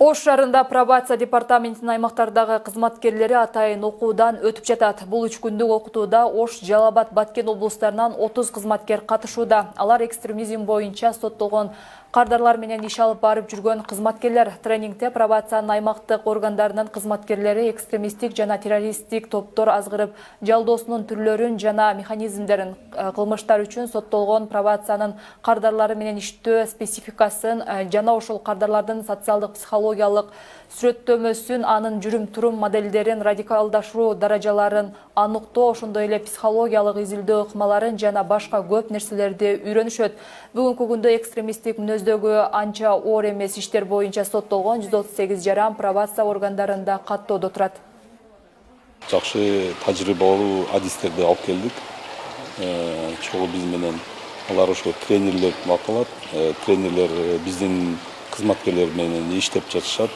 Ош шаарында пробация департаментинин аймактардагы кызматкерлери атайын окуудан өтүп жатат. Бул 3 күндүк окутууда Ош, Жалал Абад, Баткен облустарынан 30 кызматкер катышууда. Алар экстремизм боюнча соттолгон кардарлар менен иш алып барып жүргөн кызматкерлер. Тренингде пробациянын аймактык органдарынын кызматкерлери экстремисттик жана террористтик топтор азгырып жалдоосунун түрлөрүн жана механизмдерин, кылмыштар үчүн соттолгон пробациянын кардарлары менен иштөө спецификасын жана ошол кардарлардын социалдык психологиялык сүрөттөмөсүн, анын жүрүм-турум моделдерин, радикалдашуу даражаларын аныктоо, ошондой эле психологиялык изилдөө ыкмаларын жана башка көп нерселерди үйрөнүшөт. Бүгүнкү күндө экстремисттик мүнөздөгү анча оор эмес иштер боюнча соттолгон 138 жаран пробация органдарында каттоодо турат. Жакшы тажрыйбалуу адистерди алып келдик. Чогуу биз менен алар ошо тренерлер деп аталат. Тренерлер биздин кызматкерлер менен иштеп жатышат.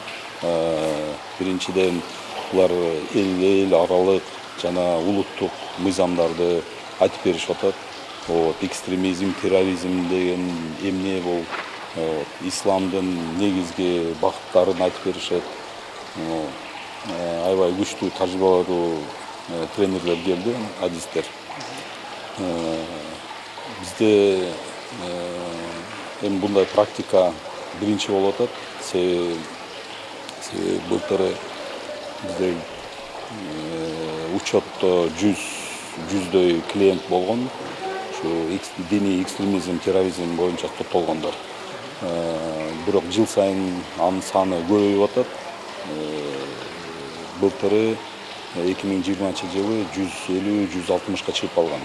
Биринчиден булар эл аралык жана улуттук мыйзамдарды айтып беришип атат. Экстремизм, терроризм деген эмне, бул исламдын негизги багыттарын айтып беришет. Аябай күчтүү тажрыйбалуу тренерлер келди, адистер. Бизде эми мындай практика биринчи болуп атат. Былтыр бизде учетто 100дөй клиент болгон. Диний экстремизм, терроризм боюнча соттолгондор. Бирок жыл сайын анын саны көбөйүп атат. Былтыры 2020-жылы 150-160га чыгып калган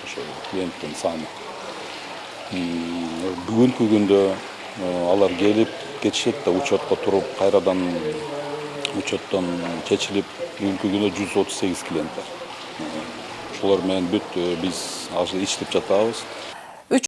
ошо клиенттин саны. Бүгүнкү күндө алар келип кетишет да учетко туруп, кайрадан учеттон чечилип, бүгүнкү күндө 138 клиент бар. Ошолор менен бүт биз азыр иштеп жатабыз.